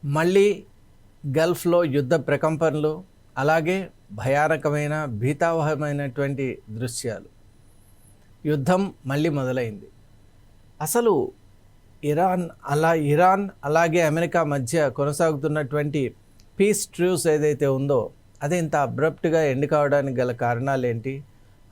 మళ్ళీ గల్ఫ్లో యుద్ధ ప్రకంపనలు, అలాగే భయానకమైన భీతావహమైనటువంటి దృశ్యాలు. యుద్ధం మళ్ళీ మొదలైంది. అసలు ఇరాన్ అలాగే అమెరికా మధ్య కొనసాగుతున్నటువంటి పీస్ ట్రూస్ ఏదైతే ఉందో అది ఇంత అబ్రప్ట్గా ఎండ్ కావడానికి గల కారణాలు ఏంటి?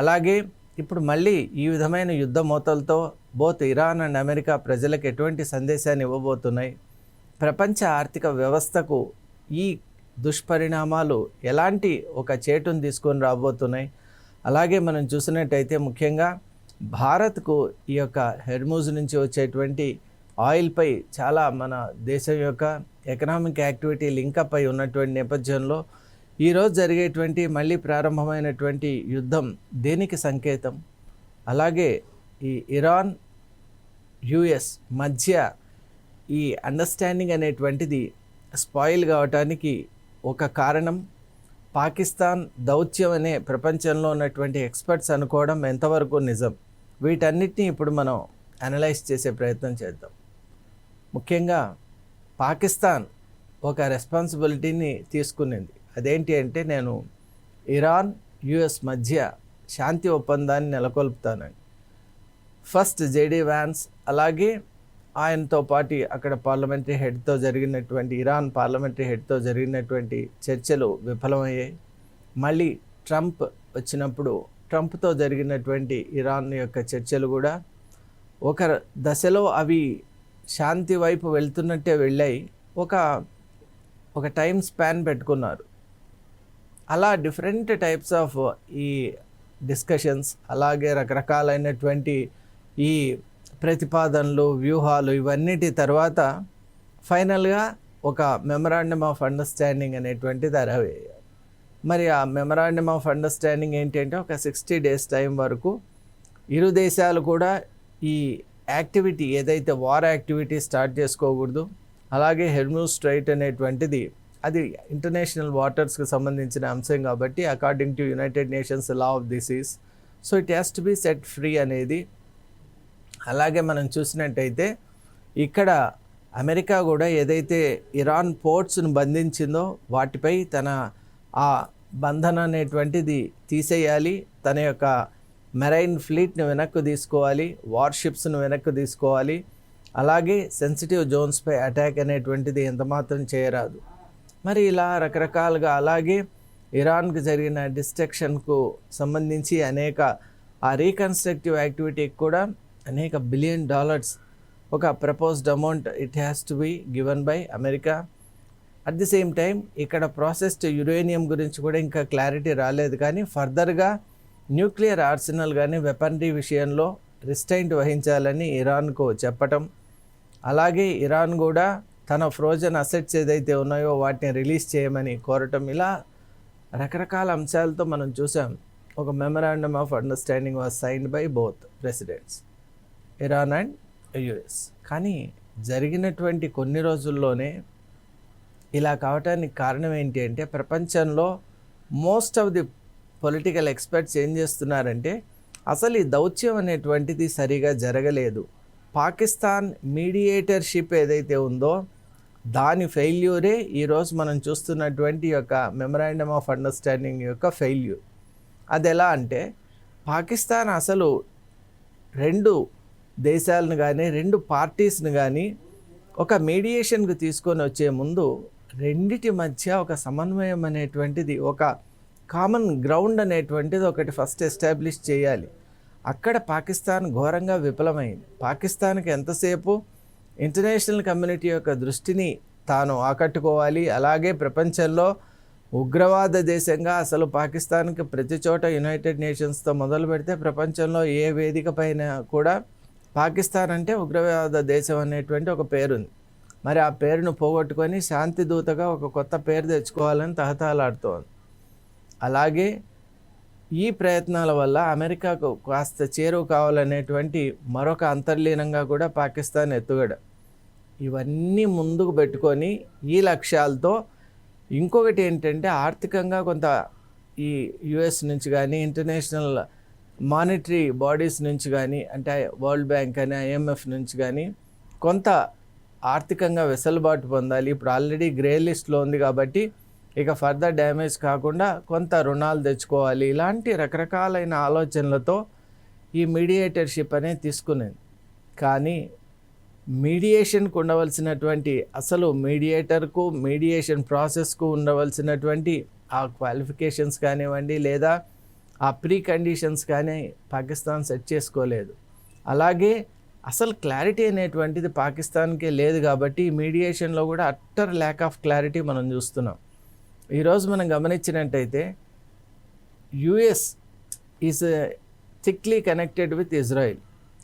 అలాగే ఇప్పుడు మళ్ళీ ఈ విధమైన యుద్ధ మోతలతో బోత్ ఇరాన్ అండ్ అమెరికా ప్రజలకు ఎటువంటి సందేశాన్ని ఇవ్వబోతున్నాయి? ప్రపంచ ఆర్థిక వ్యవస్థకు ఈ దుష్పరిణామాలు ఎలాంటి ఒక చేటును తీసుకొని రాబోతున్నాయి? అలాగే మనం చూసినట్టయితే ముఖ్యంగా భారత్కు ఈ యొక్క హెర్మూజ్ నుంచి వచ్చేటువంటి ఆయిల్పై చాలా మన దేశం యొక్క ఎకనామిక్ యాక్టివిటీ లింకప్ అయి ఉన్నటువంటి నేపథ్యంలో ఈరోజు జరిగేటువంటి మళ్ళీ ప్రారంభమైనటువంటి యుద్ధం దేనికి సంకేతం? అలాగే ఈ ఇరాన్ యుఎస్ మధ్య ఈ అండర్స్టాండింగ్ అనేటువంటిది స్పాయిల్ కావటానికి ఒక కారణం పాకిస్తాన్ దౌత్యం అనే ప్రపంచంలో ఉన్నటువంటి ఎక్స్పర్ట్స్ అనుకోవడం ఎంతవరకు నిజం? వీటన్నిటిని ఇప్పుడు మనం అనలైజ్ చేసే ప్రయత్నం చేద్దాం. ముఖ్యంగా పాకిస్తాన్ ఒక రెస్పాన్సిబిలిటీని తీసుకునింది. అదేంటి అంటే, నేను ఇరాన్ యుఎస్ మధ్య శాంతి ఒప్పందాన్ని నెలకొల్పుతానని. ఫస్ట్ జేడీ వ్యాన్స్ అలాగే ఆయనతో పాటు అక్కడ పార్లమెంటరీ హెడ్తో జరిగినటువంటి ఇరాన్ పార్లమెంటరీ హెడ్తో జరిగినటువంటి చర్చలు విఫలమయ్యాయి. మళ్ళీ ట్రంప్ వచ్చినప్పుడు ట్రంప్తో జరిగినటువంటి ఇరాన్ యొక్క చర్చలు కూడా ఒక దశలో అవి శాంతి వైపు వెళ్తున్నట్టే వెళ్ళాయి. ఒక టైం స్పాన్ పెట్టుకున్నారు. అలా డిఫరెంట్ టైప్స్ ఆఫ్ ఈ డిస్కషన్స్, అలాగే రకరకాలైనటువంటి ఈ ప్రతిపాదనలు, వ్యూహాలు, ఇవన్నిటి తర్వాత ఫైనల్గా ఒక మెమరాండమ్ ఆఫ్ అండర్స్టాండింగ్ అనేటువంటిది అరవేయాలి. మరి ఆ మెమరాండమ్ ఆఫ్ అండర్స్టాండింగ్ ఏంటంటే, ఒక 60 days టైం వరకు ఇరు దేశాలు కూడా ఈ యాక్టివిటీ ఏదైతే వార్ యాక్టివిటీ స్టార్ట్ చేసుకోకూడదు. అలాగే హెర్మూజ్ స్ట్రైట్ అనేటువంటిది అది ఇంటర్నేషనల్ వాటర్స్కి సంబంధించిన అంశం కాబట్టి according to United Nations law of the seas, so it has to be set free అనేది. అలాగే మనం చూసినట్టయితే ఇక్కడ అమెరికా కూడా ఏదైతే ఇరాన్ పోర్ట్స్ను బంధించిందో వాటిపై తన ఆ బంధన అనేటువంటిది తీసేయాలి. తన యొక్క మెరైన్ ఫ్లీట్ని వెనక్కు తీసుకోవాలి, వార్షిప్స్ను వెనక్కు తీసుకోవాలి. అలాగే సెన్సిటివ్ జోన్స్పై అటాక్ అనేటువంటిది ఎంతమాత్రం చేయరాదు. మరి ఇలా రకరకాలుగా, అలాగే ఇరాన్కి జరిగిన డిస్ట్రక్షన్కు సంబంధించి అనేక ఆ రీకన్స్ట్రక్టివ్ యాక్టివిటీకి కూడా అనేక $1 billion ఒక proposed amount it has to be given by America. At the same time ఇక్కడ ప్రాసెస్డ్ యురేనియం గురించి కూడా ఇంకా క్లారిటీ రాలేదు, కానీ ఫర్దర్గా న్యూక్లియర్ ఆర్సెనల్ కానీ వెపనరీ విషయంలో రిస్ట్రైంట్ వహించాలని ఇరాన్కు చెప్పటం, అలాగే ఇరాన్ కూడా తన ఫ్రోజన్ అసెట్స్ ఏదైతే ఉన్నాయో వాటిని రిలీజ్ చేయమని కోరటం, ఇలా రకరకాల అంశాలతో మనం చూసాం. ఒక memorandum of understanding was signed by both presidents, Iran and US. కానీ జరిగినటువంటి కొన్ని రోజుల్లోనే ఇలా కావటానికి కారణం ఏంటి అంటే, ప్రపంచంలో most of the political experts ఏం చేస్తున్నారంటే, అసలు ఈ దౌత్యం అనేటువంటిది సరిగా జరగలేదు. పాకిస్తాన్ మీడియేటర్షిప్ ఏదైతే ఉందో దాని ఫెయిల్యూరే ఈరోజు మనం చూస్తున్నటువంటి యొక్క మెమరాండమ్ ఆఫ్ అండర్స్టాండింగ్ యొక్క ఫెయిల్యూర్. అది ఎలా అంటే, పాకిస్తాన్ అసలు 2 దేశాలను కానీ 2 పార్టీస్ని కానీ ఒక మీడియేషన్కి తీసుకొని వచ్చే ముందు రెండిటి మధ్య ఒక సమన్వయం అనేటువంటిది, ఒక కామన్ గ్రౌండ్ అనేటువంటిది ఒకటి ఫస్ట్ ఎస్టాబ్లిష్ చేయాలి. అక్కడ పాకిస్తాన్ ఘోరంగా విఫలమైంది. పాకిస్తాన్కి ఎంతసేపు ఇంటర్నేషనల్ కమ్యూనిటీ యొక్క దృష్టిని తాను ఆకట్టుకోవాలి. అలాగే ప్రపంచంలో ఉగ్రవాద దేశంగా అసలు పాకిస్తాన్కి ప్రతి చోట యునైటెడ్ నేషన్స్తో మొదలు పెడితే ప్రపంచంలో ఏ వేదిక పైన కూడా పాకిస్తాన్ అంటే ఉగ్రవాద దేశం అనేటువంటి ఒక పేరుంది. మరి ఆ పేరును పోగొట్టుకొని శాంతి దూతగా ఒక కొత్త పేరు తెచ్చుకోవాలని తహతహలాడుతోంది. అలాగే ఈ ప్రయత్నాల వల్ల అమెరికాకు కాస్త చేరువ కావాలనేటువంటి మరొక అంతర్లీనంగా కూడా పాకిస్తాన్ ఎత్తుగడ. ఇవన్నీ ముందుకు పెట్టుకొని ఈ లక్ష్యాలతో ఇంకొకటి ఏంటంటే, ఆర్థికంగా కొంత ఈ యుఎస్ నుంచి కానీ ఇంటర్నేషనల్ మానిటరీ బాడీస్ నుంచి కానీ, అంటే వరల్డ్ బ్యాంక్ అని IMF నుంచి కానీ కొంత ఆర్థికంగా వెసులుబాటు పొందాలి, ఇప్పుడు ఆల్రెడీ గ్రే లిస్ట్లో ఉంది కాబట్టి ఇక ఫర్దర్ డ్యామేజ్ కాకుండా కొంత రుణాలు తెచ్చుకోవాలి, ఇలాంటి రకరకాలైన ఆలోచనలతో ఈ మీడియేటర్షిప్ అనేది తీసుకునేది. కానీ మీడియేషన్కు ఉండవలసినటువంటి అసలు మీడియేటర్కు మీడియేషన్ ప్రాసెస్కు ఉండవలసినటువంటి ఆ క్వాలిఫికేషన్స్ కానివ్వండి లేదా ఆ ప్రీ కండిషన్స్ కానీ పాకిస్తాన్ సెట్ చేసుకోలేదు. అలాగే అసలు క్లారిటీ అనేటువంటిది పాకిస్తాన్కే లేదు కాబట్టి మీడియేషన్లో కూడా అట్టర్ ల్యాక్ ఆఫ్ క్లారిటీ మనం చూస్తున్నాం. ఈరోజు మనం గమనించినట్టయితే US is thickly connected with Israel.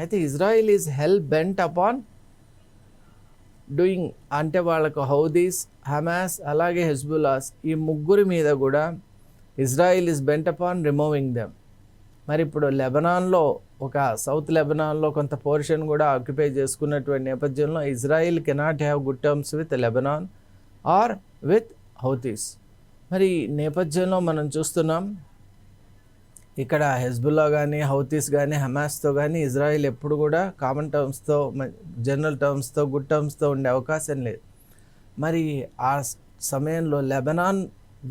అయితే Israel is hell bent upon doing, అంటే వాళ్ళకు హౌదీస్, హమాస్ అలాగే హెజ్బుల్లాస్ ఈ ముగ్గురి మీద కూడా Israel is bent upon removing them. మరి ఇప్పుడు లెబనాన్లో ఒక సౌత్ లెబనాన్లో కొంత పోర్షన్ కూడా ఆక్యుపై చేసుకున్నటువంటి నేపథ్యంలో Israel cannot have good terms with Lebanon or with Houthis. మరి నేపథ్యంలో మనం చూస్తున్నాం ఇక్కడ హెజ్బుల్లా కానీ హౌతీస్ కానీ హమాస్తో కానీ ఇజ్రాయిల్ ఎప్పుడు కూడా కామన్ టర్మ్స్తో జనరల్ టర్మ్స్తో గుడ్ టర్మ్స్తో ఉండే అవకాశం లేదు. మరి ఆ సమయంలో లెబనాన్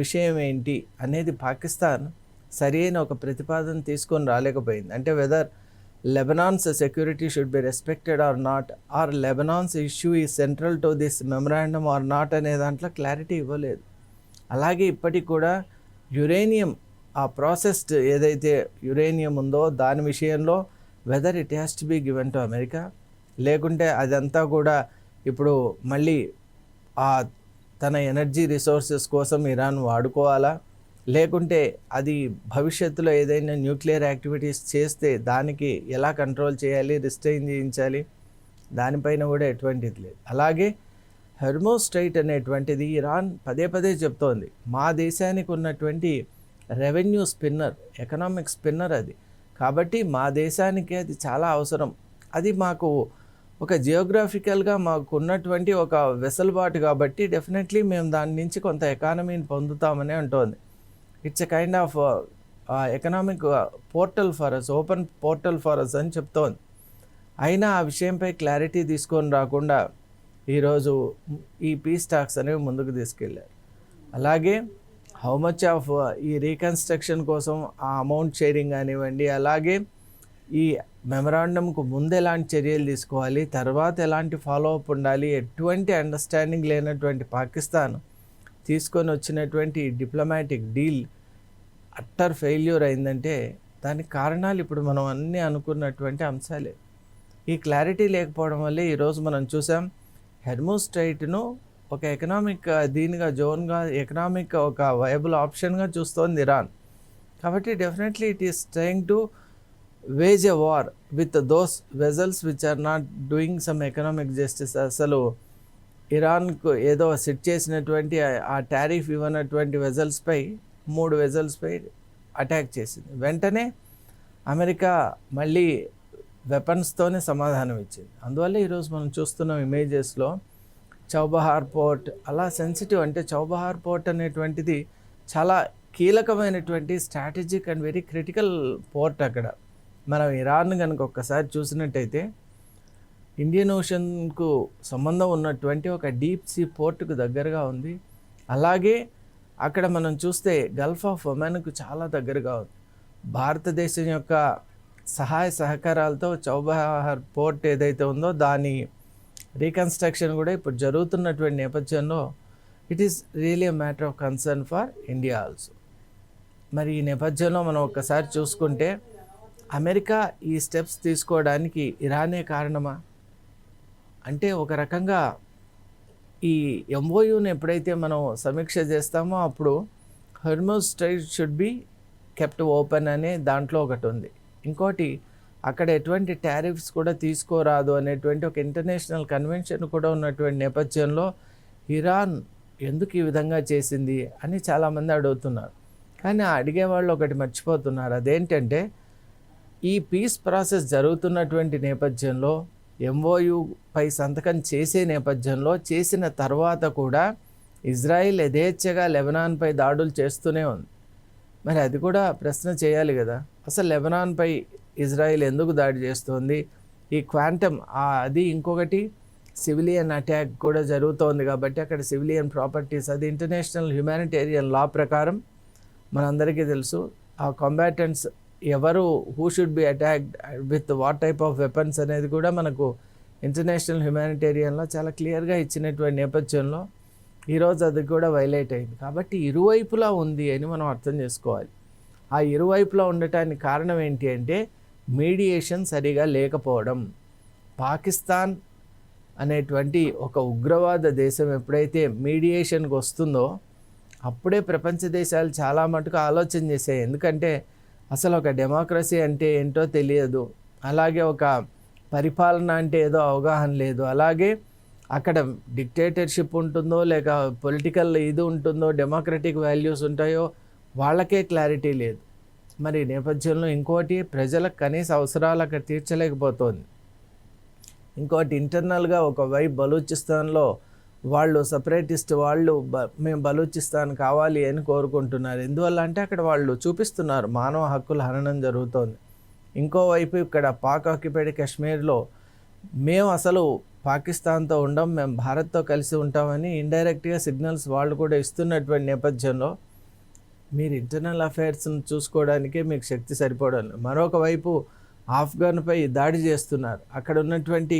విషయం ఏంటి అనేది పాకిస్తాన్ సరైన ఒక ప్రతిపాదన తీసుకొని రాలేకపోయింది. అంటే whether Lebanon's security should be respected or not, or Lebanon's issue ఈ central to this memorandum or not అనే దాంట్లో క్లారిటీ ఇవ్వలేదు. అలాగే ఇప్పటికి కూడా యురేనియం, ఆ ప్రాసెస్డ్ ఏదైతే యురేనియం ఉందో దాని విషయంలో whether it has to be given to America, లేకుంటే అదంతా కూడా ఇప్పుడు మళ్ళీ తన ఎనర్జీ రిసోర్సెస్ కోసం ఇరాన్ వాడుకోవాలా, లేకుంటే అది భవిష్యత్తులో ఏదైనా న్యూక్లియర్ యాక్టివిటీస్ చేస్తే దానికి ఎలా కంట్రోల్ చేయాలి, రిస్ట్రైన్ చేయించాలి, దానిపైన కూడా ఎటువంటిది లేదు. అలాగే హెర్మోస్ స్ట్రైట్ అనేటువంటిది ఇరాన్ పదే పదే చెప్తోంది, మా దేశానికి ఉన్నటువంటి రెవెన్యూ స్పిన్నర్, ఎకనామిక్ స్పిన్నర్ అది, కాబట్టి మా దేశానికి అది చాలా అవసరం, అది మాకు ఒక జియోగ్రాఫికల్గా మాకు ఉన్నటువంటి ఒక వెసులుబాటు కాబట్టి డెఫినెట్లీ మేము దాని నుంచి కొంత ఎకానమీని పొందుతామని అంటోంది. It's a kind of economic portal for us, open portal for us అని చెప్తోంది. అయినా ఆ విషయంపై క్లారిటీ తీసుకొని రాకుండా ఈరోజు ఈ పీస్ టాక్స్ అనేవి ముందుకు తీసుకెళ్ళారు. అలాగే హౌ మచ్ ఆఫ్ ఈ రీకన్స్ట్రక్షన్ కోసం ఆ అమౌంట్ షేరింగ్ కానివ్వండి, అలాగే ఈ మెమరాండంకు ముందు ఎలాంటి చర్యలు తీసుకోవాలి, తర్వాత ఎలాంటి ఫాలోఅప్ ఉండాలి, ఎటువంటి అండర్స్టాండింగ్ లేనటువంటి పాకిస్తాన్ తీసుకొని వచ్చినటువంటి డిప్లొమాటిక్ డీల్ అట్టర్ ఫెయిల్యూర్ అయిందంటే దానికి కారణాలు ఇప్పుడు మనం అన్నీ అనుకున్నటువంటి అంశాలే. ఈ క్లారిటీ లేకపోవడం వల్లే ఈరోజు మనం చూసాం హెర్మోస్ స్ట్రైట్ను ఒక ఎకనామిక్ దీనిగా జోన్గా ఎకనామిక్ ఒక వయబుల్ ఆప్షన్గా చూస్తోంది ఇరాన్. కాబట్టి definitely it is trying to wage a war with those vessels which are not doing some economic justice. అసలు ఇరాన్కు ఏదో సెట్ చేసినటువంటి ఆ టారిఫ్ ఇవ్వనటువంటి వెజల్స్పై 3 వెజల్స్పై అటాక్ చేసింది. వెంటనే అమెరికా మళ్ళీ వెపన్స్తోనే సమాధానం ఇచ్చింది. అందువల్ల ఈరోజు మనం చూస్తున్నాం ఇమేజెస్లో చౌబహార్ పోర్ట్ అలా సెన్సిటివ్, అంటే చౌబహార్ పోర్ట్ అనేటువంటిది చాలా కీలకమైనటువంటి strategic and very critical port. అక్కడ మనం ఇరాన్ కనుక ఒక్కసారి చూసినట్టయితే ఇండియన్ ఓషన్కు సంబంధం ఉన్నటువంటి ఒక డీప్ సీ పోర్టుకు దగ్గరగా ఉంది. అలాగే అక్కడ మనం చూస్తే గల్ఫ్ ఆఫ్ ఒమాన్కు చాలా దగ్గరగా ఉంది. భారతదేశం యొక్క సహాయ సహకారాలతో చౌబహార్ పోర్ట్ ఏదైతే ఉందో దాని రీకన్స్ట్రక్షన్ కూడా ఇప్పుడు జరుగుతున్నటువంటి నేపథ్యంలో it is really a matter of concern for India also. మరి ఈ నేపథ్యంలో మనం ఒక్కసారి చూసుకుంటే అమెరికా ఈ స్టెప్స్ తీసుకోవడానికి ఇరానే కారణమా అంటే ఒక రకంగా ఈ ఎంఓయూని ఎప్పుడైతే మనం సమీక్ష చేస్తామో అప్పుడు Hormuz strait should be kept open అనే దాంట్లో ఒకటి ఉంది. ఇంకోటి అక్కడ ఎటువంటి టారిఫ్స్ కూడా తీసుకోరాదు అనేటువంటి ఒక ఇంటర్నేషనల్ కన్వెన్షన్ కూడా ఉన్నటువంటి నేపథ్యంలో ఇరాన్ ఎందుకు ఈ విధంగా చేసింది అని చాలామంది అడుగుతున్నారు. కానీ అడిగేవాళ్ళు ఒకటి మర్చిపోతున్నారు, అదేంటంటే ఈ పీస్ ప్రాసెస్ జరుగుతున్నటువంటి నేపథ్యంలో ఎంఓయూపై సంతకం చేసే నేపథ్యంలో చేసిన తర్వాత కూడా ఇజ్రాయిల్ యథేచ్ఛగా లెబనాన్పై దాడులు చేస్తూనే ఉంది. మరి అది కూడా ప్రశ్న చేయాలి కదా, అసలు లెబనాన్పై ఇజ్రాయిల్ ఎందుకు దాడి చేస్తుంది, ఈ క్వాంటమ్ అది ఇంకొకటి సివిలియన్ అటాక్ కూడా జరుగుతోంది కాబట్టి అక్కడ సివిలియన్ ప్రాపర్టీస్, అది ఇంటర్నేషనల్ హ్యుమానిటేరియన్ లా ప్రకారం మనందరికీ తెలుసు. ఆ కాంబాటెంట్స్ ఎవరు, who should be attacked with what type of weapons అనేది కూడా మనకు ఇంటర్నేషనల్ హ్యుమానిటేరియన్లో చాలా క్లియర్గా ఇచ్చినటువంటి నేపథ్యంలో ఈరోజు అది కూడా వైలేట్ అయింది. కాబట్టి ఇరువైపులా ఉంది అని మనం అర్థం చేసుకోవాలి. ఆ ఇరువైపులా ఉండటానికి కారణం ఏంటి అంటే మీడియేషన్ సరిగా లేకపోవడం. పాకిస్తాన్ అనేటువంటి ఒక ఉగ్రవాద దేశం ఎప్పుడైతే మీడియేషన్కి వస్తుందో అప్పుడే ప్రపంచ దేశాలు చాలా మటుకు ఆలోచన చేశాయి. ఎందుకంటే అసలు ఒక డెమోక్రసీ అంటే ఏంటో తెలియదు, అలాగే ఒక పరిపాలన అంటే ఏదో అవగాహన లేదు, అలాగే అక్కడ డిక్టేటర్షిప్ ఉంటుందో లేక పొలిటికల్ ఇది ఉంటుందో, డెమోక్రటిక్ వాల్యూస్ ఉంటాయో వాళ్ళకే క్లారిటీ లేదు. మరి నేపథ్యంలో ఇంకోటి ప్రజలకు కనీస అవసరాలు అక్కడ తీర్చలేకపోతుంది. ఇంకోటి ఇంటర్నల్గా ఒకవైపు బలూచిస్తాన్లో వాళ్ళు సపరేటిస్ట్ వాళ్ళు మేము బలూచిస్తాన్ కావాలి అని కోరుకుంటున్నారు. ఎందువల్ల అంటే అక్కడ వాళ్ళు చూపిస్తున్నారు మానవ హక్కుల హననం జరుగుతోంది. ఇంకోవైపు ఇక్కడ పాక్ ఆక్యుపైడ్ కాశ్మీర్లో మేము అసలు పాకిస్తాన్తో ఉండం, మేము భారత్తో కలిసి ఉంటామని ఇండైరెక్ట్గా సిగ్నల్స్ వాళ్ళు కూడా ఇస్తున్నటువంటి నేపథ్యంలో మీరు ఇంటర్నల్ అఫైర్స్ని చూసుకోవడానికే మీకు శక్తి సరిపోవడం. మరొక వైపు ఆఫ్ఘన్పై దాడి చేస్తున్నారు, అక్కడ ఉన్నటువంటి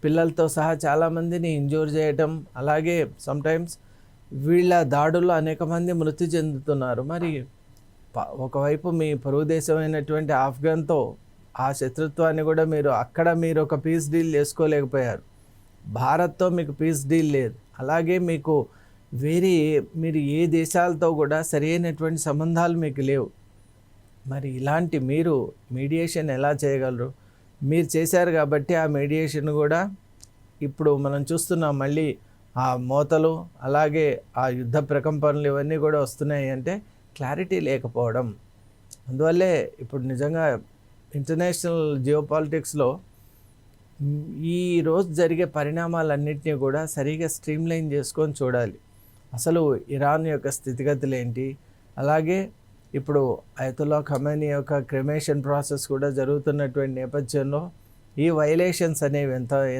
పిల్లలతో సహా చాలామందిని ఇంజూర్ చేయటం, అలాగే సమ్టైమ్స్ వీళ్ళ దాడుల్లో అనేక మంది మృతి చెందుతున్నారు. మరి ఒకవైపు మీ పొరుగు దేశమైనటువంటి ఆఫ్ఘన్తో ఆ శత్రుత్వాన్ని కూడా మీరు ఒక పీస్ డీల్ చేసుకోలేకపోయారు. భారత్తో మీకు పీస్ డీల్ లేదు, అలాగే మీకు మీరు ఏ దేశాలతో కూడా సరైనటువంటి సంబంధాలు మీకు లేవు. మరి ఇలాంటి మీరు మీడియేషన్ ఎలా చేయగలరు? మీరు చేశారు కాబట్టి ఆ మీడియేషన్ కూడా ఇప్పుడు మనం చూస్తున్నాం. మళ్ళీ ఆ మోతలు, అలాగే ఆ యుద్ధ ప్రకంపనలు ఇవన్నీ కూడా వస్తున్నాయి అంటే క్లారిటీ లేకపోవడం. అందువల్లే ఇప్పుడు నిజంగా ఇంటర్నేషనల్ జియోపాలిటిక్స్లో ఈ రోజు జరిగే పరిణామాలన్నింటినీ కూడా సరిగా స్ట్రీమ్లైన్ చేసుకొని చూడాలి. అసలు ఇరాన్ యొక్క స్థితిగతులు ఏంటి, అలాగే ఇప్పుడు అయతుల్లా ఖమేనీ యొక్క క్రిమేషన్ ప్రాసెస్ కూడా జరుగుతున్నటువంటి నేపథ్యంలో ఈ వైలేషన్స్ అనేవి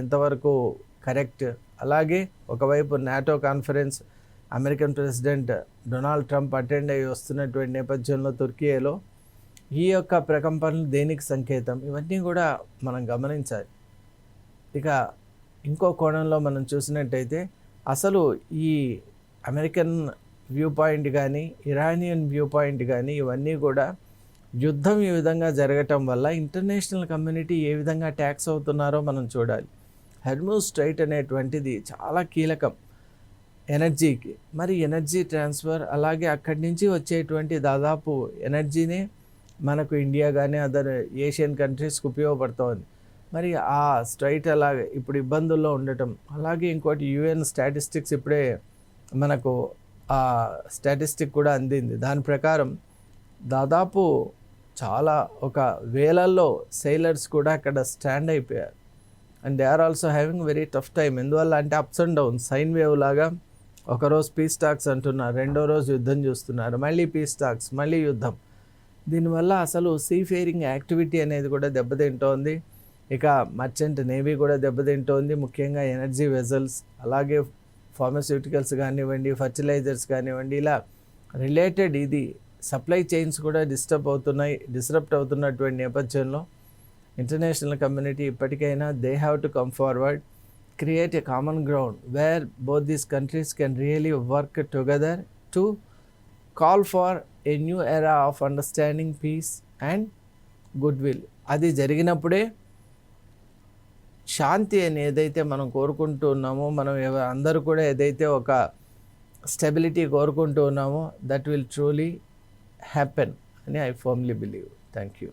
ఎంతవరకు కరెక్ట్, అలాగే ఒకవైపు NATO conference American president Donald Trump attend అయ్యి వస్తున్నటువంటి నేపథ్యంలో తుర్కియేలో ఈ యొక్క ప్రకంపనలు దేనికి సంకేతం, ఇవన్నీ కూడా మనం గమనించాలి. ఇక ఇంకో కోణంలో మనం చూసినట్టయితే అసలు ఈ అమెరికన్ వ్యూ పాయింట్ కానీ ఇరానియన్ వ్యూ పాయింట్ కానీ ఇవన్నీ కూడా యుద్ధం ఈ విధంగా జరగటం వల్ల ఇంటర్నేషనల్ కమ్యూనిటీ ఏ విధంగా ట్యాక్స్ అవుతున్నారో మనం చూడాలి. హెర్మూజ్ స్ట్రైట్ అనేటువంటిది చాలా కీలకం ఎనర్జీకి. మరి ఎనర్జీ ట్రాన్స్ఫర్, అలాగే అక్కడి నుంచి వచ్చేటువంటి దాదాపు ఎనర్జీని మనకు ఇండియా కానీ అదర్ ఏషియన్ కంట్రీస్కి ఉపయోగపడుతోంది. మరి ఆ స్ట్రైట్ అలాగే ఇప్పుడు ఇబ్బందుల్లో ఉండటం, అలాగే ఇంకోటి యుఎన్ స్టాటిస్టిక్స్ ఇప్పుడే మనకు ఆ స్టాటిస్టిక్ కూడా అందింది. దాని ప్రకారం దాదాపు చాలా ఒక వేలల్లో సెయిలర్స్ కూడా అక్కడ స్టాండ్ అయిపోయారు. And they are also having very tough time. ఎందువల్ల అంటే ups and downs, sine wave లాగా ఒకరోజు పీస్ టాక్స్ అంటున్నారు, రెండో రోజు యుద్ధం చూస్తున్నారు, మళ్ళీ పీస్ టాక్స్, మళ్ళీ యుద్ధం. దీనివల్ల అసలు సీఫేరింగ్ యాక్టివిటీ అనేది కూడా దెబ్బతింటోంది. ఇక మర్చెంట్ నేవీ కూడా దెబ్బతింటోంది, ముఖ్యంగా ఎనర్జీ వెజల్స్, అలాగే ఫార్మస్యూటికల్స్ కానివ్వండి, ఫర్టిలైజర్స్ కానివ్వండి, ఇలా రిలేటెడ్ ఇది సప్లై చైన్స్ కూడా డిస్రప్ట్ అవుతున్నటువంటి నేపథ్యంలో ఇంటర్నేషనల్ కమ్యూనిటీ ఇప్పటికైనా they have to come forward, create a common ground where both these countries can really work together to call for a new era of understanding, peace and good will. అది జరిగినప్పుడే శాంతి అని ఏదైతే మనం కోరుకుంటూ ఉన్నామో, మనం అందరూ కూడా ఏదైతే ఒక స్టెబిలిటీ కోరుకుంటూ ఉన్నామో, దట్ విల్ ట్రూలీ హ్యాపెన్ అని I firmly believe. Thank you.